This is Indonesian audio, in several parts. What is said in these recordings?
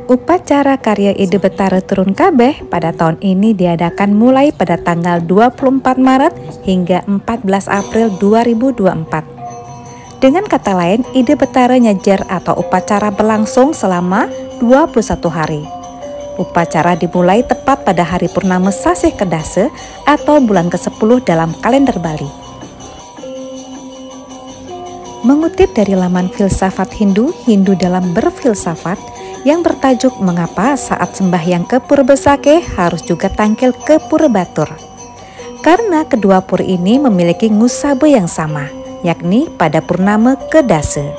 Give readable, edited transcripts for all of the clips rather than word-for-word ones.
Upacara karya Ide Betara Turun Kabeh pada tahun ini diadakan mulai pada tanggal 24 Maret hingga 14 April 2024. Dengan kata lain, Ide Betara Nyejer atau upacara berlangsung selama 21 hari. Upacara dimulai tepat pada hari purnama Sasih Kedase atau bulan ke-10 dalam kalender Bali. Mengutip dari laman filsafat Hindu dalam berfilsafat, yang bertajuk Mengapa Saat Sembahyang ke Pura Besakeh Harus Juga Tangkil ke Pura Batur. Karena kedua pura ini memiliki ngusabe yang sama, yakni pada purnama Kedase.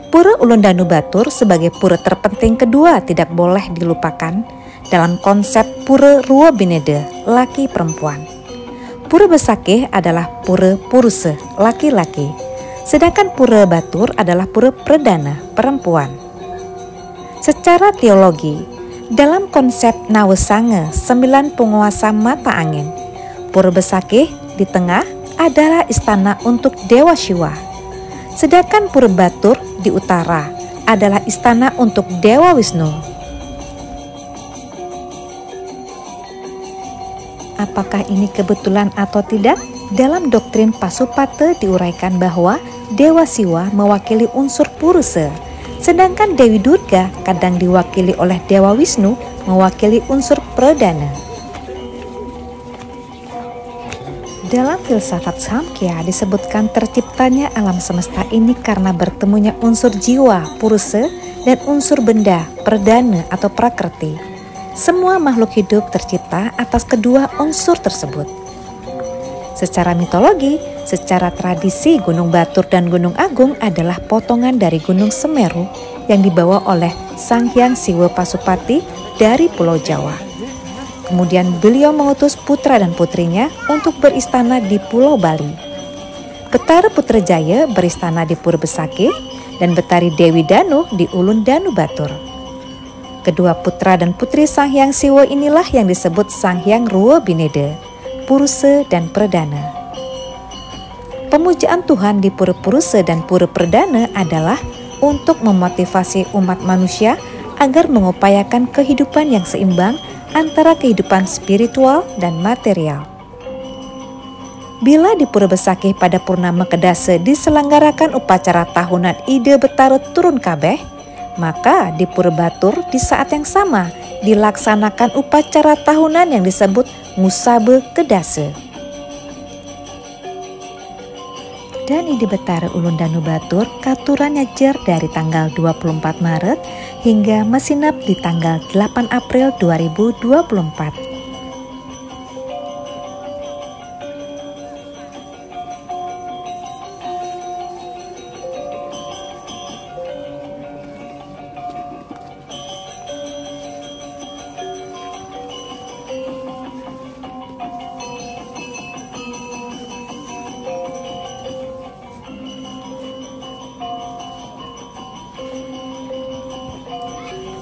Pura Ulun Danu Batur sebagai pura terpenting kedua tidak boleh dilupakan dalam konsep pura Ruo Binede, laki perempuan. Pura Besakeh adalah pura Puruse, laki-laki, sedangkan pura Batur adalah pura Perdana, perempuan. Secara teologi, dalam konsep Nawesange, 9 penguasa mata angin, Pura Besakeh di tengah adalah istana untuk Dewa Siwa, sedangkan Pura Batur di utara adalah istana untuk Dewa Wisnu. Apakah ini kebetulan atau tidak? Dalam doktrin Pasupata diuraikan bahwa Dewa Siwa mewakili unsur Puruse, sedangkan Dewi Durga kadang diwakili oleh Dewa Wisnu mewakili unsur Perdana. Dalam filsafat Samkhya disebutkan terciptanya alam semesta ini karena bertemunya unsur jiwa, Puruse, dan unsur benda, Perdana atau Prakrti. Semua makhluk hidup tercipta atas kedua unsur tersebut. Secara mitologi, secara tradisi Gunung Batur dan Gunung Agung adalah potongan dari Gunung Semeru yang dibawa oleh Sang Hyang Siwa Pasupati dari Pulau Jawa. Kemudian beliau mengutus putra dan putrinya untuk beristana di Pulau Bali. Betara Putrajaya beristana di Pura Besakeh dan Betari Dewi Danu di Ulun Danu Batur. Kedua putra dan putri Sang Hyang Siwa inilah yang disebut Sang Hyang Ruo Binede, Puruse dan Perdana. Pemujaan Tuhan di Pura Puruse dan Pura Perdana adalah untuk memotivasi umat manusia agar mengupayakan kehidupan yang seimbang antara kehidupan spiritual dan material. Bila di Pura Besakeh pada purnama Kedase diselenggarakan upacara tahunan Ide Betara Turun Kabeh, maka di Pura Batur di saat yang sama dilaksanakan upacara tahunan yang disebut Ngusabe Kedase. Dan Ide Betara Ulun Danu Batur katuran nyejer dari tanggal 24 Maret hingga mesinap di tanggal 8 April 2024.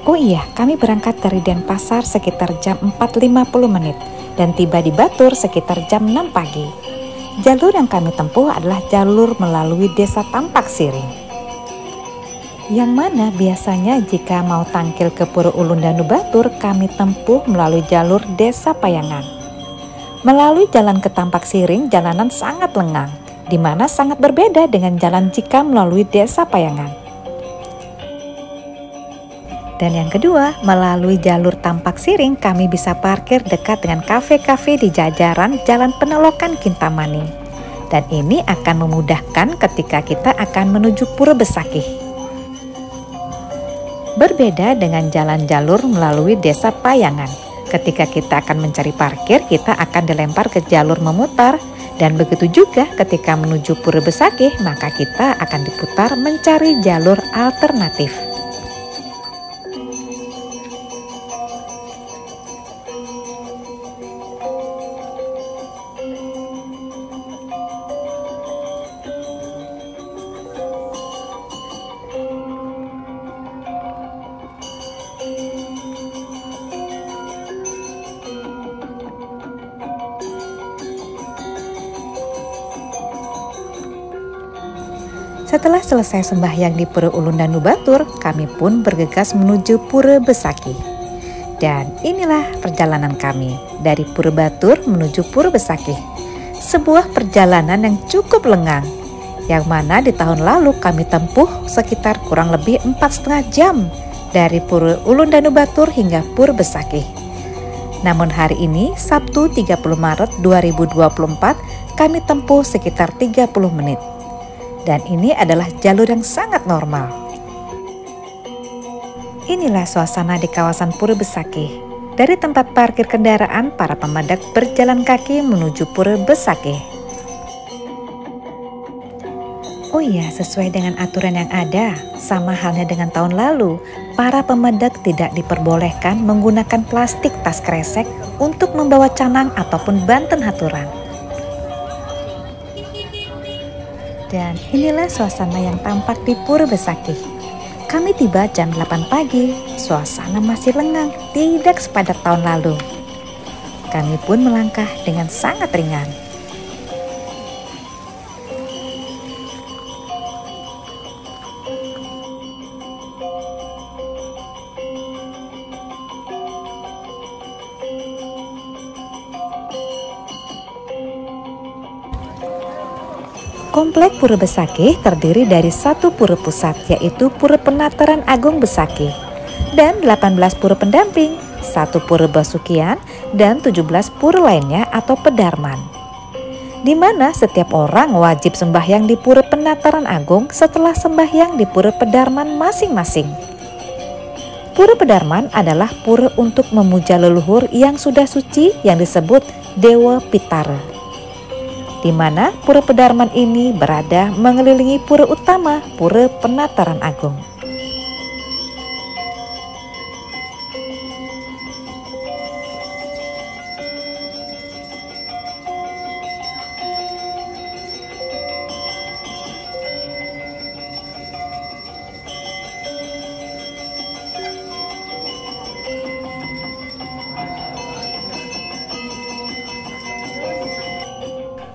Oh iya, kami berangkat dari Denpasar sekitar jam 4.50 menit dan tiba di Batur sekitar jam 6 pagi. Jalur yang kami tempuh adalah jalur melalui Desa Tampak Siring, yang mana biasanya jika mau tangkil ke Pura Ulun Danu Batur kami tempuh melalui jalur Desa Payangan. Melalui jalan ke Tampak Siring, jalanan sangat lengang, di mana sangat berbeda dengan jalan jika melalui Desa Payangan. Dan yang kedua, melalui jalur Tampak Siring kami bisa parkir dekat dengan kafe-kafe di jajaran Jalan Penelokan Kintamani. Dan ini akan memudahkan ketika kita akan menuju Pura Besakeh. Berbeda dengan jalan jalur melalui Desa Payangan. Ketika kita akan mencari parkir, kita akan dilempar ke jalur memutar. Dan begitu juga ketika menuju Pura Besakeh, maka kita akan diputar mencari jalur alternatif. Setelah selesai sembahyang di Pura Ulun Danu Batur, kami pun bergegas menuju Pura Besakih. Dan inilah perjalanan kami dari Pura Batur menuju Pura Besakih. Sebuah perjalanan yang cukup lengang, yang mana di tahun lalu kami tempuh sekitar kurang lebih 4,5 jam dari Pura Ulun Danu Batur hingga Pura Besakih. Namun hari ini, Sabtu 30 Maret 2024, kami tempuh sekitar 30 menit. Dan ini adalah jalur yang sangat normal. Inilah suasana di kawasan Pura Besakih. Dari tempat parkir kendaraan, para pemandak berjalan kaki menuju Pura Besakih. Oh iya, sesuai dengan aturan yang ada, sama halnya dengan tahun lalu, para pemandak tidak diperbolehkan menggunakan plastik tas kresek untuk membawa canang ataupun banten haturan. Dan inilah suasana yang tampak di Pura Besakih. Kami tiba jam 8 pagi, suasana masih lengang, tidak sepadat tahun lalu. Kami pun melangkah dengan sangat ringan. Komplek Pura Besakih terdiri dari satu pura pusat, yaitu Pura Penataran Agung Besakih, dan 18 pura pendamping, satu pura basukian, dan 17 pura lainnya atau pedarman. Di mana setiap orang wajib sembahyang di Pura Penataran Agung setelah sembahyang di Pura Pedarman masing-masing. Pura Pedarman adalah pura untuk memuja leluhur yang sudah suci yang disebut Dewa Pitara, di mana Pura Pedarman ini berada mengelilingi pura utama Pura Penataran Agung.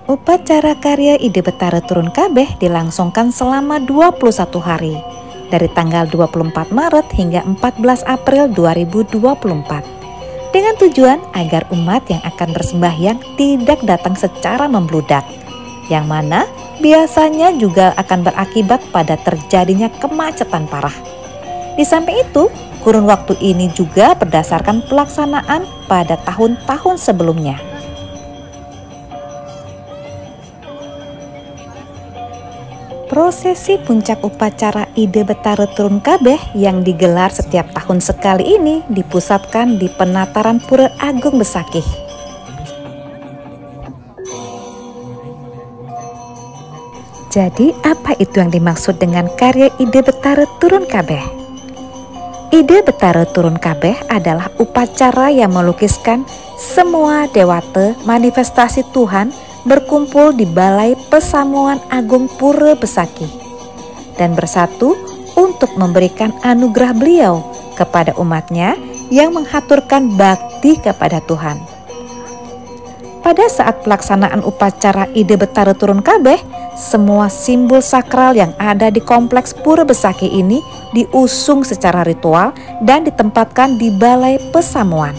Upacara karya Ide Betara Turun Kabeh dilangsungkan selama 21 hari, dari tanggal 24 Maret hingga 14 April 2024, dengan tujuan agar umat yang akan bersembahyang tidak datang secara membludak, yang mana biasanya juga akan berakibat pada terjadinya kemacetan parah. Di samping itu, kurun waktu ini juga berdasarkan pelaksanaan pada tahun-tahun sebelumnya. Prosesi puncak upacara Ide Betara Turun Kabeh yang digelar setiap tahun sekali ini dipusatkan di Penataran Pura Agung Besakih. Jadi apa itu yang dimaksud dengan karya Ide Betara Turun Kabeh? Ide Betara Turun Kabeh adalah upacara yang melukiskan semua dewata manifestasi Tuhan berkumpul di Balai Pesamuan Agung Pura Besakih dan bersatu untuk memberikan anugerah beliau kepada umatnya yang menghaturkan bakti kepada Tuhan. Pada saat pelaksanaan upacara Ide Betara Turun Kabeh, semua simbol sakral yang ada di kompleks Pura Besakih ini diusung secara ritual dan ditempatkan di Balai Pesamuan.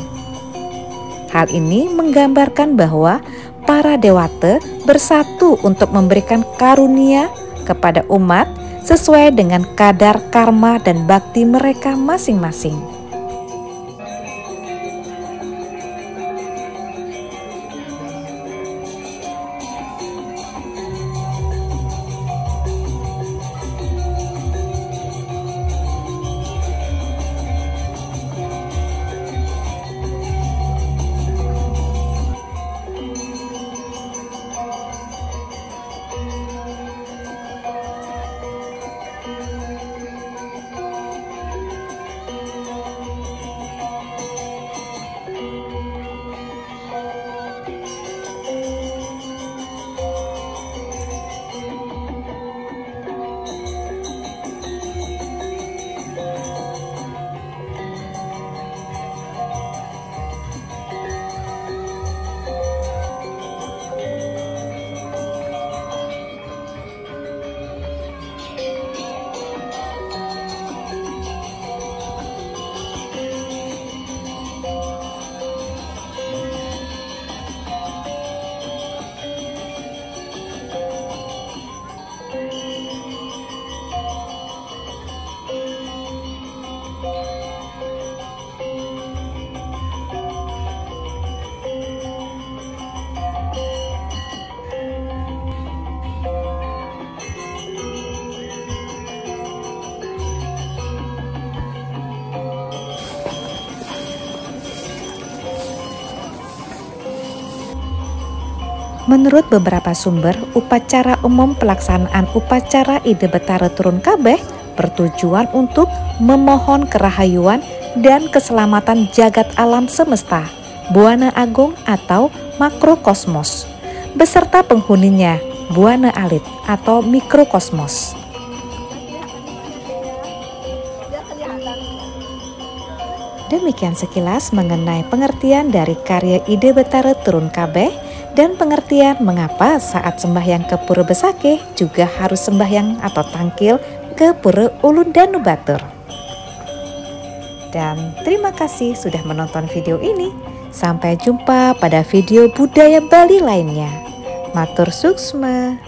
Hal ini menggambarkan bahwa para dewata bersatu untuk memberikan karunia kepada umat sesuai dengan kadar karma dan bakti mereka masing-masing. Menurut beberapa sumber, upacara umum pelaksanaan upacara Ide Betara Turun Kabeh bertujuan untuk memohon kerahayuan dan keselamatan jagat alam semesta, Buana Agung atau makrokosmos, beserta penghuninya, Buana Alit atau mikrokosmos. Demikian sekilas mengenai pengertian dari karya Ide Betara Turun Kabeh dan pengertian mengapa saat sembahyang ke Pura Besakeh juga harus sembahyang atau tangkil ke Pura Ulun Danu Batur. Dan terima kasih sudah menonton video ini. Sampai jumpa pada video budaya Bali lainnya. Matur suksma.